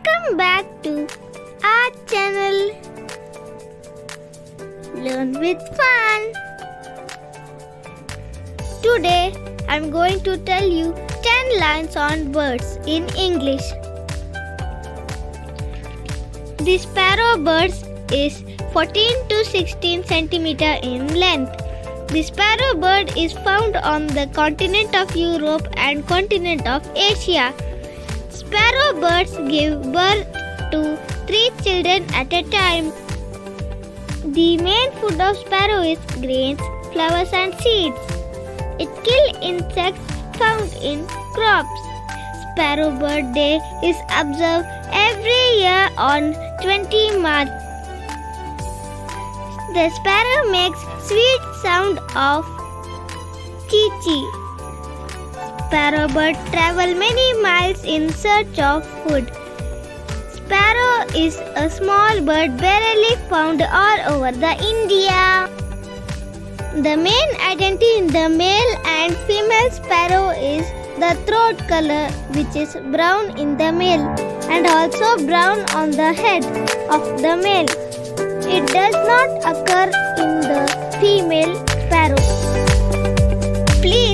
Welcome back to our channel Learn with Fun. Today I'm going to tell you 10 lines on birds in English. The sparrow bird is 14 to 16 centimeter in length. The sparrow bird is found on the continent of Europe and continent of Asia. Sparrow birds give birth to 3 children at a time. The main food of sparrow is grains, flowers and seeds. It kills insects found in crops. Sparrow Bird Day is observed every year on 20 March. The sparrow makes sweet sound of chee-chee. Sparrow bird travel many miles in search of food. Sparrow is a small bird barely found all over the India. The main identity in the male and female sparrow is the throat color, which is brown in the male and also brown on the head of the male. It does not occur in the female sparrow. Please